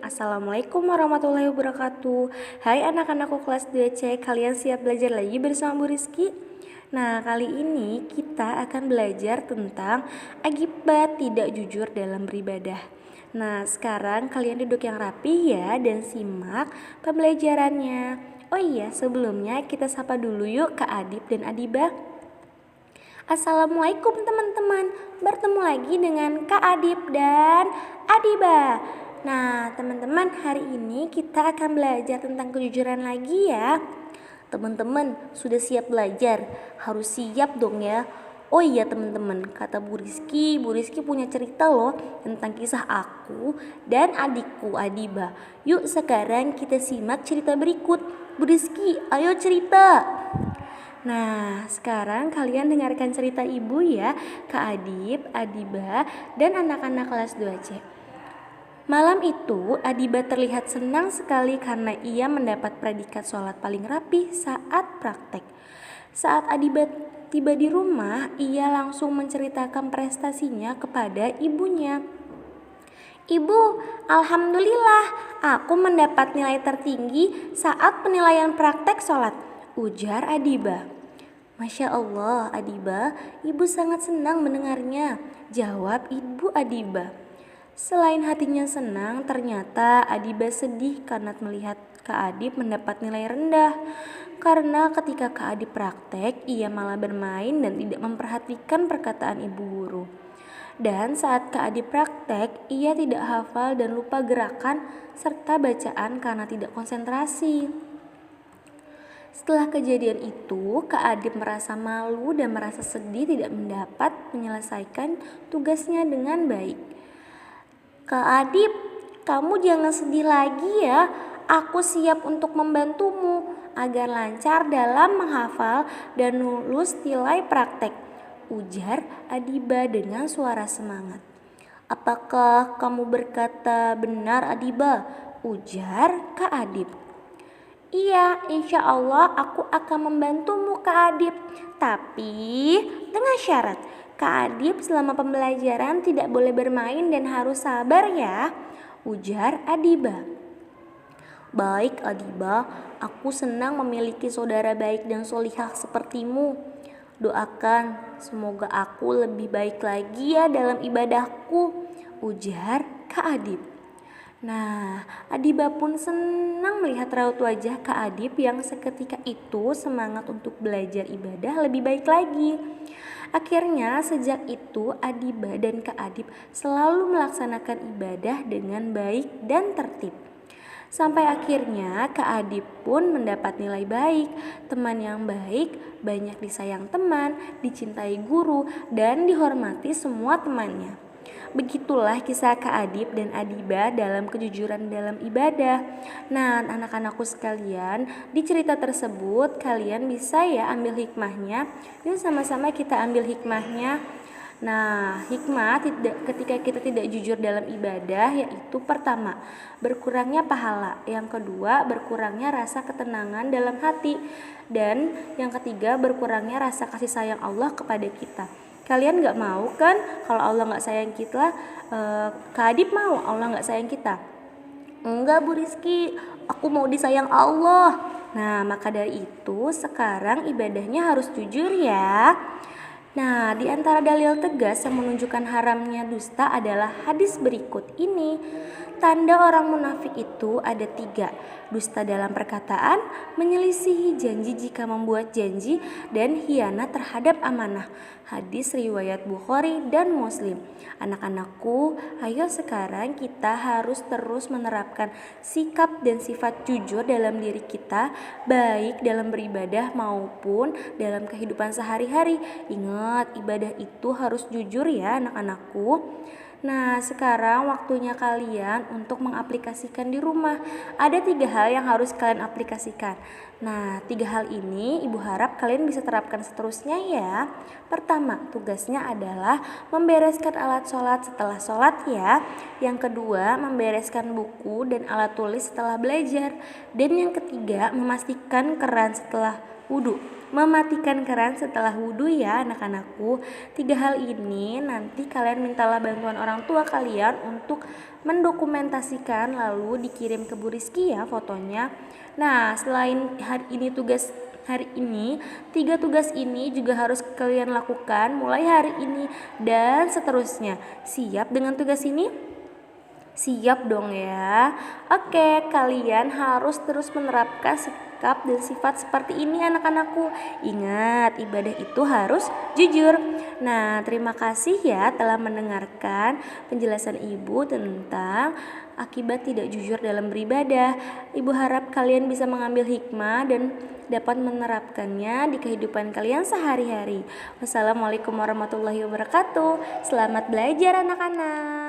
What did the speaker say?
Assalamualaikum warahmatullahi wabarakatuh. Hai anak-anakku kelas 2C, kalian siap belajar lagi bersama Bu Rizky? Nah, kali ini kita akan belajar tentang akibat tidak jujur dalam beribadah. Nah, sekarang kalian duduk yang rapi ya dan simak pembelajarannya. Oh iya, sebelumnya kita sapa dulu yuk Kak Adib dan Adiba. Assalamualaikum teman-teman, bertemu lagi dengan Kak Adib dan Adiba. Nah teman-teman, hari ini kita akan belajar tentang kejujuran lagi ya. Teman-teman sudah siap belajar? Harus siap dong ya. Oh iya teman-teman, kata Bu Rizky punya cerita loh tentang kisah aku dan adikku Adiba. Yuk sekarang kita simak cerita berikut. Bu Rizky, ayo cerita. Nah, sekarang kalian dengarkan cerita ibu ya, Kak Adib, Adiba, dan anak-anak kelas 2C. Malam itu, Adiba terlihat senang sekali karena ia mendapat predikat sholat paling rapi saat praktek. Saat Adiba tiba di rumah, ia langsung menceritakan prestasinya kepada ibunya. Ibu, alhamdulillah, aku mendapat nilai tertinggi saat penilaian praktek sholat, ujar Adiba. Masya Allah, Adiba, ibu sangat senang mendengarnya, jawab ibu Adiba. Selain hatinya senang, ternyata Adiba sedih karena melihat Kak Adib mendapat nilai rendah. Karena ketika Kak Adib praktek, ia malah bermain dan tidak memperhatikan perkataan ibu guru. Dan saat Kak Adib praktek, ia tidak hafal dan lupa gerakan serta bacaan karena tidak konsentrasi. Setelah kejadian itu, Kak Adib merasa malu dan merasa sedih tidak mendapat menyelesaikan tugasnya dengan baik. Kak Adib, kamu jangan sedih lagi ya. Aku siap untuk membantumu agar lancar dalam menghafal dan lulus nilai praktek, ujar Adiba dengan suara semangat. Apakah kamu berkata benar Adiba? Ujar Kak Adib. Iya, insya Allah aku akan membantumu Kak Adib. Tapi dengan syarat, Kak Adib selama pembelajaran tidak boleh bermain dan harus sabar ya, ujar Adiba. Baik Adiba, aku senang memiliki saudara baik dan solihah sepertimu. Doakan semoga aku lebih baik lagi ya dalam ibadahku, ujar Kak Adib. Nah, Adiba pun senang melihat raut wajah Kak Adib yang seketika itu semangat untuk belajar ibadah lebih baik lagi. Akhirnya sejak itu Adiba dan Kak Adib selalu melaksanakan ibadah dengan baik dan tertib. Sampai akhirnya Kak Adib pun mendapat nilai baik, teman yang baik, banyak disayang teman, dicintai guru, dan dihormati semua temannya. Begitulah kisah Kak Adib dan Adiba dalam kejujuran dalam ibadah. Nah, anak-anakku sekalian, di cerita tersebut kalian bisa ya ambil hikmahnya. Yuk sama-sama kita ambil hikmahnya. Nah, hikmah ketika kita tidak jujur dalam ibadah yaitu pertama, berkurangnya pahala. Yang kedua, berkurangnya rasa ketenangan dalam hati. Dan yang ketiga, berkurangnya rasa kasih sayang Allah kepada kita. Kalian gak mau kan kalau Allah gak sayang kita? Kak Adib mau Allah gak sayang kita? Enggak Bu Rizky, aku mau disayang Allah. Nah maka dari itu sekarang ibadahnya harus jujur ya. Nah, di antara dalil tegas yang menunjukkan haramnya dusta adalah hadis berikut ini. Tanda orang munafik itu ada 3. Dusta dalam perkataan, menyelisihi janji jika membuat janji, dan khianat terhadap amanah. Hadis riwayat Bukhari dan Muslim. Anak-anakku, ayo sekarang kita harus terus menerapkan sikap dan sifat jujur dalam diri kita, baik dalam beribadah maupun dalam kehidupan sehari-hari. Ingat, ibadah itu harus jujur ya anak-anakku. Nah, sekarang waktunya kalian untuk mengaplikasikan di rumah. Ada 3 hal yang harus kalian aplikasikan. Nah, 3 hal ini Ibu harap kalian bisa terapkan seterusnya ya. Pertama, tugasnya adalah membereskan alat sholat setelah sholat ya. Yang kedua, membereskan buku dan alat tulis setelah belajar. Dan yang ketiga, memastikan keran setelah wudhu. Mematikan keran setelah wudhu ya anak-anakku. 3 hal ini nanti kalian mintalah bantuan orang tua kalian untuk mendokumentasikan lalu dikirim ke Bu Rizky ya fotonya. Nah, selain hari ini 3 tugas ini juga harus kalian lakukan mulai hari ini dan seterusnya. Siap dengan tugas ini? Siap dong ya. Oke, kalian harus terus menerapkan sikap dan sifat seperti ini anak-anakku. Ingat, ibadah itu harus jujur. Nah, terima kasih ya telah mendengarkan penjelasan Ibu tentang akibat tidak jujur dalam beribadah. Ibu harap kalian bisa mengambil hikmah dan dapat menerapkannya di kehidupan kalian sehari-hari. Wassalamualaikum warahmatullahi wabarakatuh. Selamat belajar anak-anak.